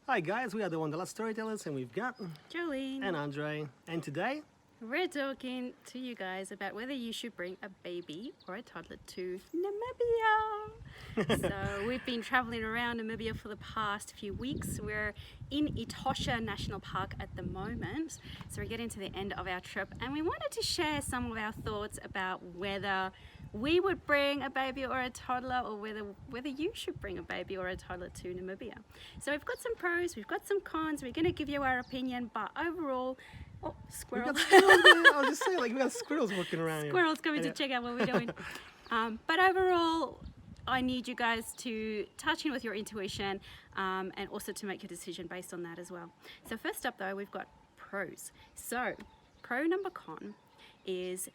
Hi guys, we are the Wonderlust Storytellers and we've got Jolene. and Andre. And today, We're talking to you guys about whether you should bring a baby or a toddler to Namibia. So we've been traveling around Namibia for the past few weeks. We're in Etosha National Park at the moment. So we're getting to the end of our trip and we wanted to share some of our thoughts about whether we would bring a baby or a toddler, or whether you should bring a baby or a toddler to Namibia. So we've got some pros, we've got some cons, we're going to give you our opinion, but overall, oh, we squirrel. got squirrels. I was just saying, we got squirrels walking around Squirrels coming here. to check out what we're doing. But overall, I need you guys to touch in with your intuition and also to make your decision based on that as well. So first up though, we've got pros. So pro number con is,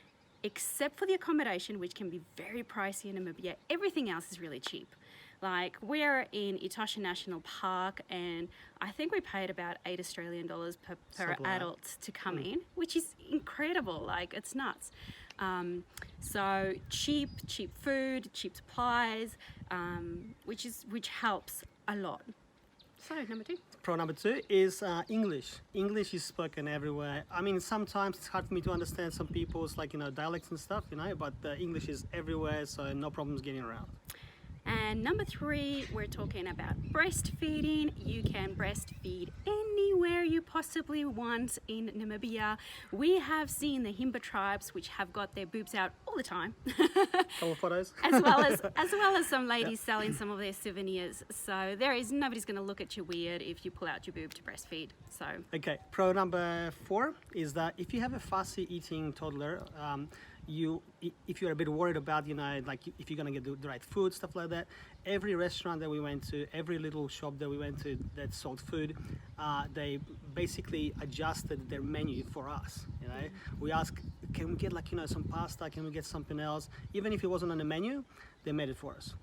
except for the accommodation, which can be very pricey in Namibia, everything else is really cheap. Like, we're in Etosha National Park and I think we paid about $8 Australian per adult to come in, which is incredible. Like, it's nuts. So cheap food, cheap supplies, which helps a lot. So number two. Pro number two is English. English is spoken everywhere. I mean, sometimes it's hard for me to understand some people's dialects and stuff, but English is everywhere, so no problems getting around. And number three, we're talking about breastfeeding. You can breastfeed anywhere you possibly want in Namibia. We have seen the Himba tribes, which have got their boobs out all the time. Couple of photos. as well as some ladies selling some of their souvenirs. So nobody's going to look at you weird if you pull out your boob to breastfeed. So Okay, pro number four is that if you have a fussy eating toddler, if you're a bit worried about, if you're gonna get the right food, stuff like that, every restaurant that we went to, every little shop that we went to that sold food, they basically adjusted their menu for us. We asked, can we get some pasta? Can we get something else? Even if it wasn't on the menu, they made it for us.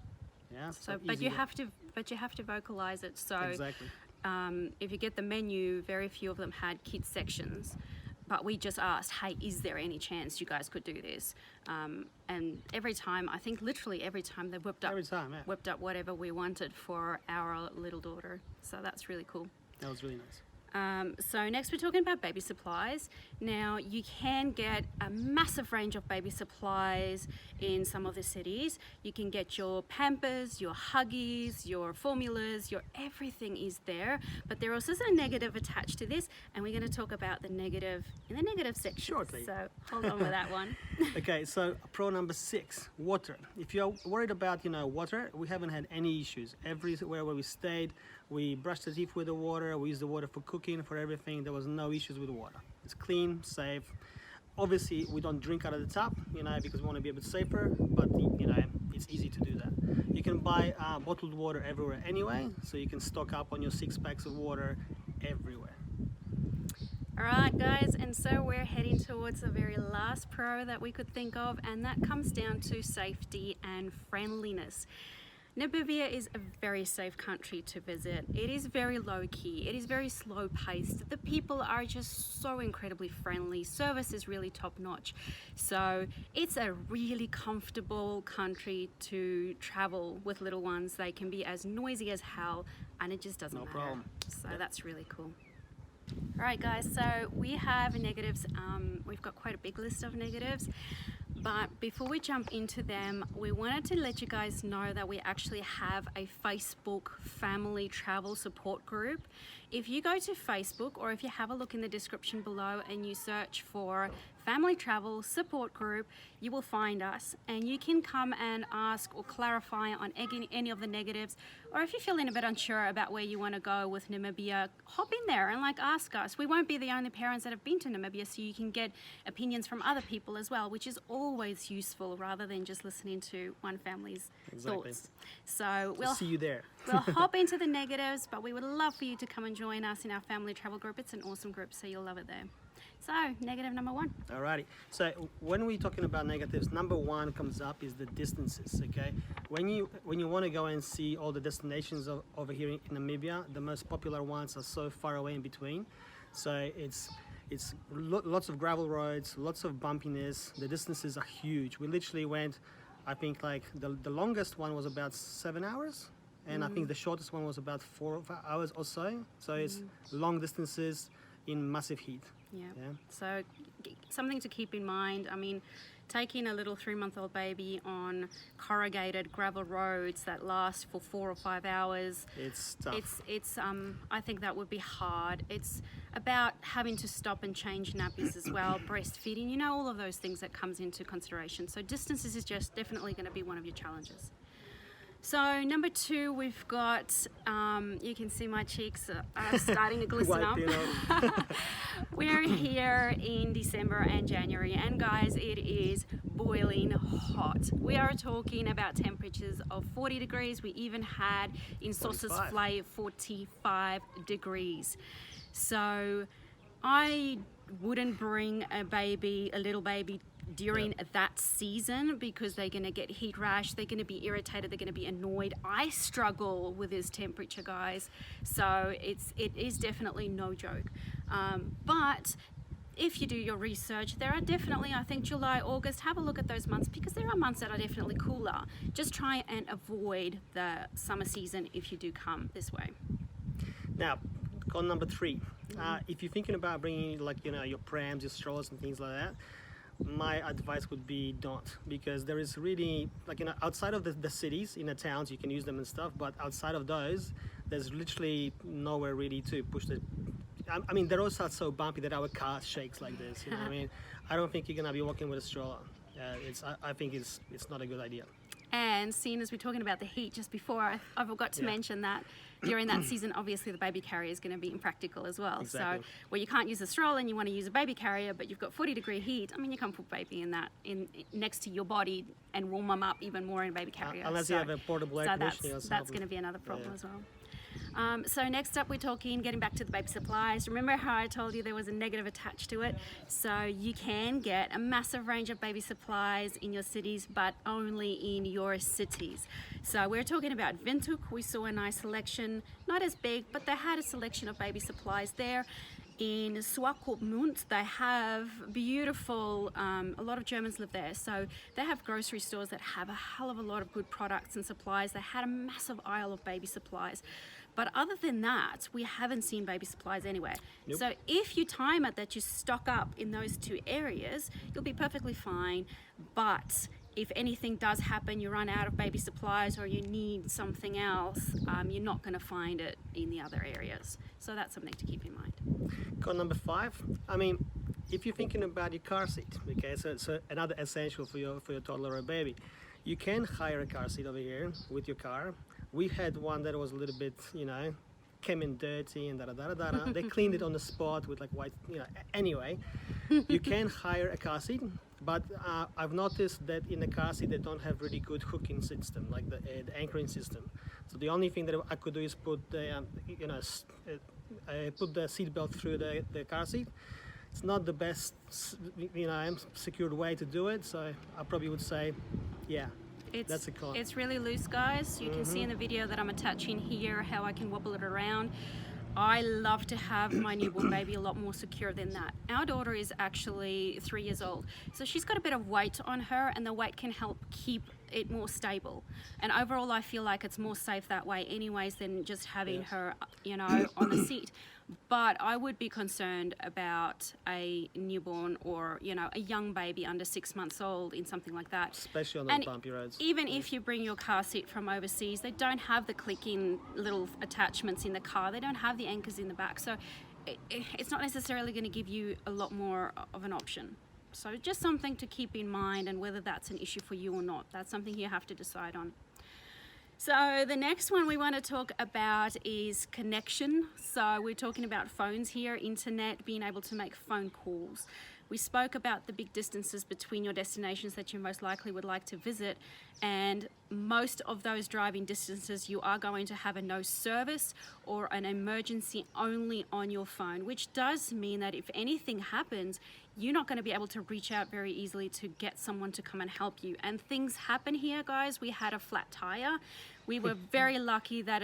Yeah. but you have to vocalize it. So exactly. if you get the menu, very few of them had kids sections. But we just asked, hey, is there any chance you guys could do this? And literally every time they whipped up whatever we wanted for our little daughter. So that's really cool. That was really nice. So next we're talking about baby supplies. Now you can get a massive range of baby supplies in some of the cities. You can get your Pampers, your Huggies, your formulas, your everything is there. But there also is a negative attached to this, and we're going to talk about the negative in the negative section shortly. So hold on with that one. Okay, so pro number 6, water. If you're worried about water, we haven't had any issues. Everywhere where we stayed, we brushed the teeth with the water, we used the water for cooking, for everything. There was no issues with the water. It's clean, safe. Obviously, we don't drink out of the tap, because we want to be a bit safer, but it's easy to do that. You can buy bottled water everywhere anyway, so you can stock up on your 6 packs of water everywhere. Alright guys, and so we're heading towards the very last pro that we could think of, and that comes down to safety and friendliness. Namibia is a very safe country to visit. It is very low-key, it is very slow-paced. The people are just so incredibly friendly. Service is really top-notch. So it's a really comfortable country to travel with little ones. They can be as noisy as hell, and it just doesn't matter. No problem. So that's really cool. Alright guys, so we have negatives. We've got quite a big list of negatives. But before we jump into them, we wanted to let you guys know that we actually have a Facebook family travel support group. If you go to Facebook, or if you have a look in the description below and you search for Family Travel Support Group, you will find us, and you can come and ask or clarify on any of the negatives, or if you're feeling a bit unsure about where you want to go with Namibia, hop in there and ask us. We won't be the only parents that have been to Namibia, so you can get opinions from other people as well, which is always useful rather than just listening to one family's thoughts. So we'll see you there. We'll hop into the negatives, but we would love for you to come and join us in our family travel group. It's an awesome group, so you'll love it there. So, negative number 1. Alrighty. So when we're talking about negatives, number 1 comes up is the distances. Okay. When you want to go and see all the destinations over here in Namibia, the most popular ones are so far away in between. So it's lots of gravel roads, lots of bumpiness. The distances are huge. We literally went, I think the longest one was about 7 hours. and I think the shortest one was about 4 or 5 hours or so. So it's long distances in massive heat. Yeah. Yeah. So something to keep in mind. I mean, taking a little 3-month-old baby on corrugated gravel roads that last for 4 or 5 hours. It's tough. It's I think that would be hard. It's about having to stop and change nappies as well, breastfeeding, you know, all of those things that comes into consideration. So distances is just definitely going to be one of your challenges. So number 2, we've got, you can see my cheeks are starting to glisten up. We're here in December and January, and guys, it is boiling hot. We are talking about temperatures of 40 degrees. We even had in Sauces 45. Flay 45 degrees. So I wouldn't bring a little baby during that season, because they're going to get heat rash, they're going to be irritated, they're going to be annoyed. I struggle with this temperature, guys, so it is definitely no joke. But if you do your research, there are definitely, I think July, August, have a look at those months, because there are months that are definitely cooler. Just try and avoid the summer season if you do come this way. Now, on number 3, if you're thinking about bringing, like, you know, your prams, your strollers and things like that, my advice would be don't, because there is really, like, you know, outside of the cities, in the towns, you can use them and stuff, but outside of those, there's literally nowhere really to push the, I mean, the roads are so bumpy that our car shakes like this, you know what I mean? I don't think you're gonna be walking with a stroller. I think it's not a good idea. And seeing as we're talking about the heat just before, I forgot to mention that during that season, obviously the baby carrier is going to be impractical as well. Exactly. So where you can't use a stroller and you want to use a baby carrier, but you've got 40-degree heat, I mean, you can't put baby in next to your body and warm them up even more in a baby carrier. Unless you have a portable air conditioning or something. That's going to be another problem as well. So next up, we're talking, getting back to the baby supplies. Remember how I told you there was a negative attached to it? So you can get a massive range of baby supplies in your cities, but only in your cities. So we're talking about Windhoek. We saw a nice selection, not as big, but they had a selection of baby supplies there. In Swakopmund, they have beautiful, a lot of Germans live there, so they have grocery stores that have a hell of a lot of good products and supplies. They had a massive aisle of baby supplies. But other than that, we haven't seen baby supplies anywhere. Nope. So if you time it that you stock up in those 2 areas, you'll be perfectly fine. But if anything does happen, you run out of baby supplies or you need something else, you're not going to find it in the other areas. So that's something to keep in mind. Got number 5. I mean, if you're thinking about your car seat, okay, so another essential for your toddler or baby, you can hire a car seat over here with your car. We had one that was a little bit, you know, came in dirty and da-da-da-da-da. They cleaned it on the spot with like white, you know. Anyway, you can hire a car seat, but I've noticed that in the car seat they don't have really good hooking system, like the anchoring system. So the only thing that I could do is put the, put the seat belt through the car seat. It's not the best, you know, secured way to do it. So I probably would say, yeah. That's a con. It's really loose, guys. You can see in the video that I'm attaching here how I can wobble it around. I love to have my newborn baby a lot more secure than that. Our daughter is actually 3 years old, so she's got a bit of weight on her, and the weight can help keep it more stable. And overall, I feel like it's more safe that way anyways than just having her, you know, on the seat. But I would be concerned about a newborn or, you know, a young baby under 6 months old in something like that. Especially on those bumpy roads. Even if you bring your car seat from overseas, they don't have the click-in little attachments in the car. They don't have the anchors in the back. So it's not necessarily going to give you a lot more of an option. So just something to keep in mind, and whether that's an issue for you or not, that's something you have to decide on. So the next one we want to talk about is connection. So we're talking about phones here, internet, being able to make phone calls. We spoke about the big distances between your destinations that you most likely would like to visit, and most of those driving distances you are going to have a no service or an emergency only on your phone, which does mean that if anything happens, you're not going to be able to reach out very easily to get someone to come and help you. And things happen here, guys. We had a flat tire. We were very lucky that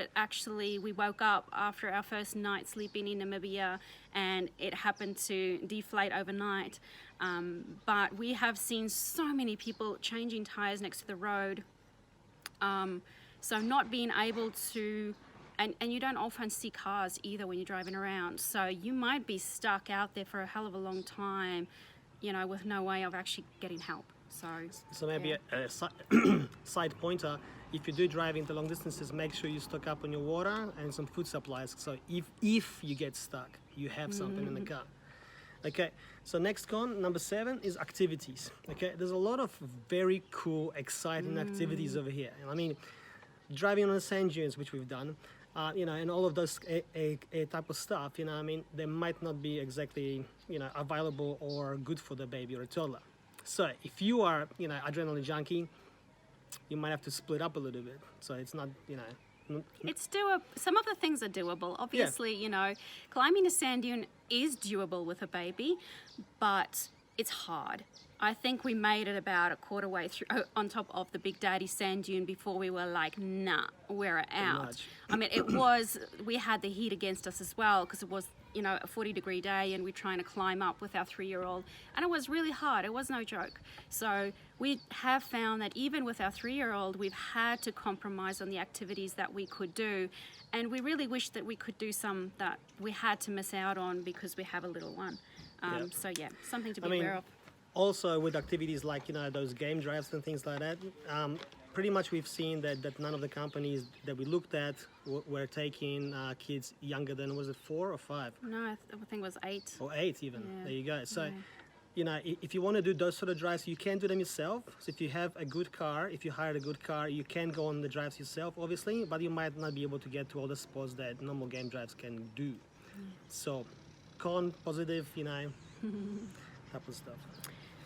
we woke up after our first night sleeping in Namibia and it happened to deflate overnight. But we have seen so many people changing tires next to the road. So not being able to, and you don't often see cars either when you're driving around. So you might be stuck out there for a hell of a long time, you know, with no way of actually getting help. So maybe yeah. a side pointer, if you do driving the long distances, make sure you stock up on your water and some food supplies. So if you get stuck, you have something in the car. Okay, so next con, number 7, is activities. Okay, there's a lot of very cool, exciting activities over here. I mean, driving on the sand dunes, which we've done, you know, and all of those type of stuff, you know, I mean, they might not be exactly, you know, available or good for the baby or a toddler. So if you are, you know, adrenaline junkie, you might have to split up a little bit. So it's not, you know. It's doable. Some of the things are doable. Obviously, you know, climbing a sand dune is doable with a baby, but it's hard. I think we made it about a quarter way through on top of the Big Daddy sand dune before we were like, nah, we're out. I mean, we had the heat against us as well because it was, you know, a 40-degree day and we're trying to climb up with our 3-year-old, and it was really hard. It was no joke. So we have found that even with our 3-year-old, we've had to compromise on the activities that we could do, and we really wish that we could do some that we had to miss out on because we have a little one. So yeah, something to be aware of. Also with activities like, you know, those game drives and things like that, pretty much we've seen that none of the companies that we looked at were taking kids younger than, was it 4 or 5? No, I think it was 8. Or 8 even. Yeah. There you go. So, you know, if you want to do those sort of drives, you can do them yourself. So if you have a good car, if you hired a good car, you can go on the drives yourself, obviously, but you might not be able to get to all the spots that normal game drives can do. So, con, positive, you know, type of stuff.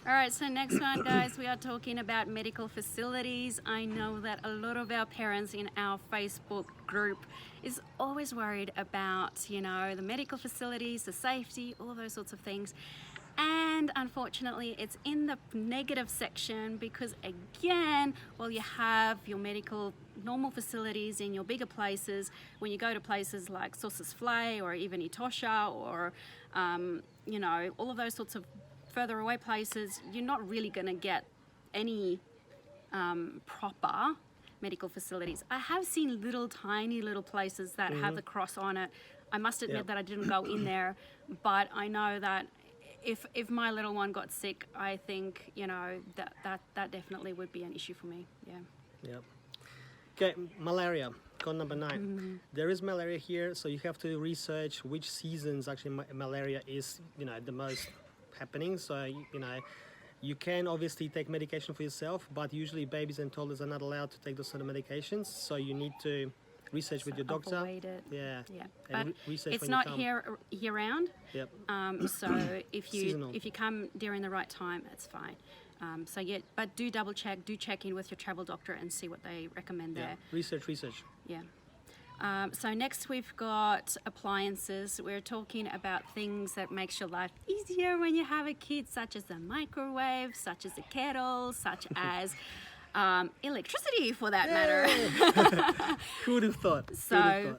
All right, so next one, guys, we are talking about medical facilities. I know that a lot of our parents in our Facebook group is always worried about, you know, the medical facilities, the safety, all of those sorts of things. And unfortunately, it's in the negative section because, again, while you have your medical normal facilities in your bigger places, when you go to places like Sauces Flay or even Etosha or, you know, all of those sorts of further away places, you're not really going to get any proper medical facilities. I have seen tiny little places that have the cross on it. I must admit that I didn't go in there, but I know that if my little one got sick, I think, you know, that definitely would be an issue for me. Yeah. Okay, malaria, con number 9. There is malaria here, so you have to research which seasons actually malaria is, you know, the most happening. So, you know, you can obviously take medication for yourself, but usually babies and toddlers are not allowed to take those sort of medications. So you need to research with your doctor. Avoid it. Yeah. But research it's when not you come. year round. Yep. So if Seasonal. you come during the right time, it's fine. So yeah, but do double check, do check in with your travel doctor and see what they recommend there. Research. Yeah. So next we've got appliances. We're talking about things that makes your life easier when you have a kid, such as a microwave, such as a kettle, such as electricity for that matter. Who would have thought? So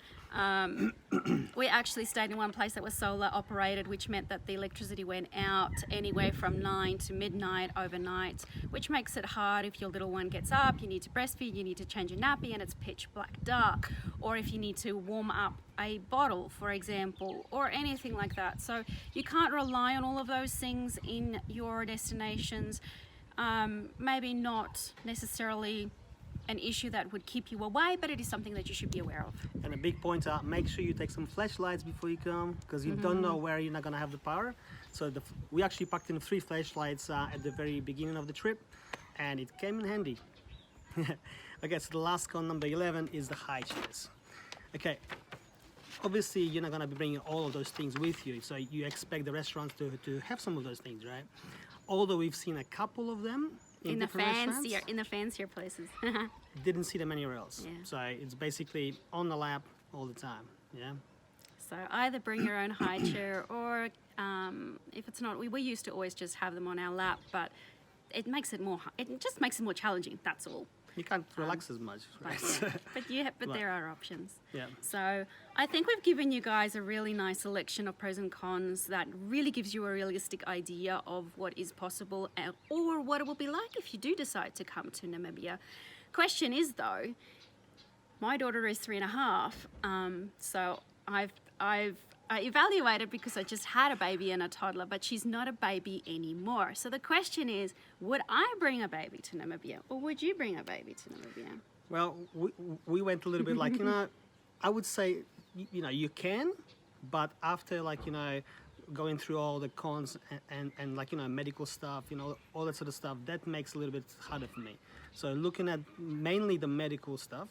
we actually stayed in one place that was solar operated, which meant that the electricity went out anywhere from 9 to midnight overnight, which makes it hard if your little one gets up, you need to breastfeed, you need to change a nappy and it's pitch black dark, or if you need to warm up a bottle, for example, or anything like that. So you can't rely on all of those things in your destinations. Maybe not necessarily an issue that would keep you away, but it is something that you should be aware of. And a big point out, make sure you take some flashlights before you come, because you don't know where you're not going to have the power. So we actually packed in 3 flashlights at the very beginning of the trip, and it came in handy. Okay, so the last con, number 11, is the high chairs. Okay, obviously you're not going to be bringing all of those things with you, so you expect the restaurants to have some of those things, right? Although we've seen a couple of them in the fancier places. Didn't see them anywhere else. Yeah. So it's basically on the lap all the time. Yeah. So either bring your own high chair, or if it's not, we used to always just have them on our lap, but it just makes it more challenging. That's all. You can't relax as much, right? But there are options. Yeah. So I think we've given you guys a really nice selection of pros and cons that really gives you a realistic idea of what is possible or what it will be like if you do decide to come to Namibia. Question is though, My daughter is 3.5, so I've evaluated because I just had a baby and a toddler, but she's not a baby anymore. So the question is, would I bring a baby to Namibia, or would you bring a baby to Namibia? Well, we went a little bit like, I would say, you can, but after going through all the cons and medical stuff, all that sort of stuff, that makes it a little bit harder for me. So looking at mainly the medical stuff,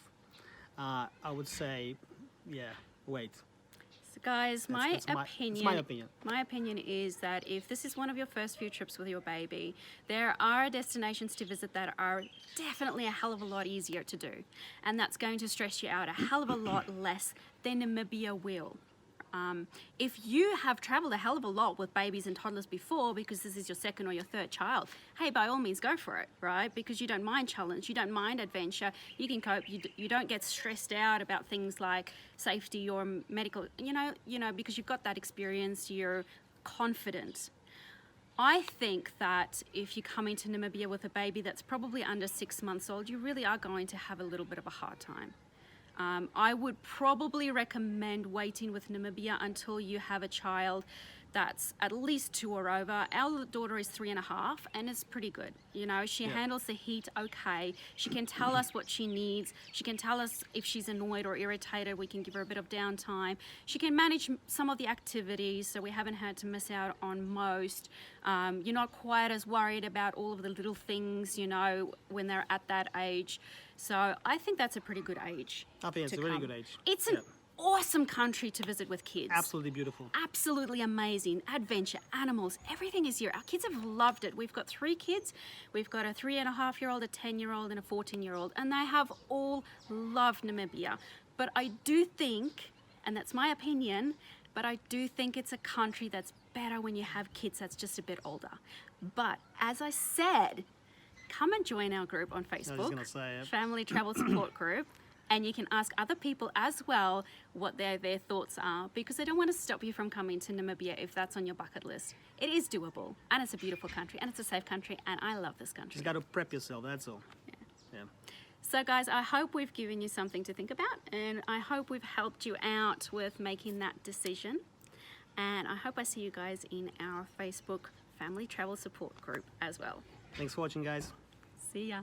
I would say, yeah, wait. So guys, my opinion. My My opinion is that if this is one of your first few trips with your baby, there are destinations to visit that are definitely a hell of a lot easier to do. And that's going to stress you out a hell of a lot less than Namibia will. If you have traveled a hell of a lot with babies and toddlers before because this is your second or your third child, hey, by all means go for it, right? Because you don't mind challenge, you don't mind adventure, you can cope, you don't get stressed out about things like safety or medical, because you've got that experience, you're confident. I think that if you come into Namibia with a baby that's probably under 6 months old, you really are going to have a little bit of a hard time. I would probably recommend waiting with Namibia until you have a child that's at least 2 or over. Our daughter is 3.5 and it's pretty good. She handles the heat okay. She can tell us what she needs. She can tell us if she's annoyed or irritated. We can give her a bit of downtime. She can manage some of the activities, so we haven't had to miss out on most. You're not quite as worried about all of the little things, when they're at that age. So I think that's a pretty good age. I think it's a really good age. It's an awesome country to visit with kids. Absolutely beautiful. Absolutely amazing. Adventure, animals, everything is here. Our kids have loved it. We've got 3 kids. We've got a 3.5-year-old, a 10-year-old, and a 14-year-old, and they have all loved Namibia. But I do think, and that's my opinion, but I do think it's a country that's better when you have kids that's just a bit older. But as I said, come and join our group on Facebook, Family Travel Support Group, and you can ask other people as well what their thoughts are, because I don't want to stop you from coming to Namibia if that's on your bucket list. It is doable, and it's a beautiful country, and it's a safe country, and I love this country. Just got to prep yourself, that's all. Yeah. So guys, I hope we've given you something to think about, and I hope we've helped you out with making that decision. And I hope I see you guys in our Facebook Family Travel Support Group as well. Thanks for watching, guys. See ya.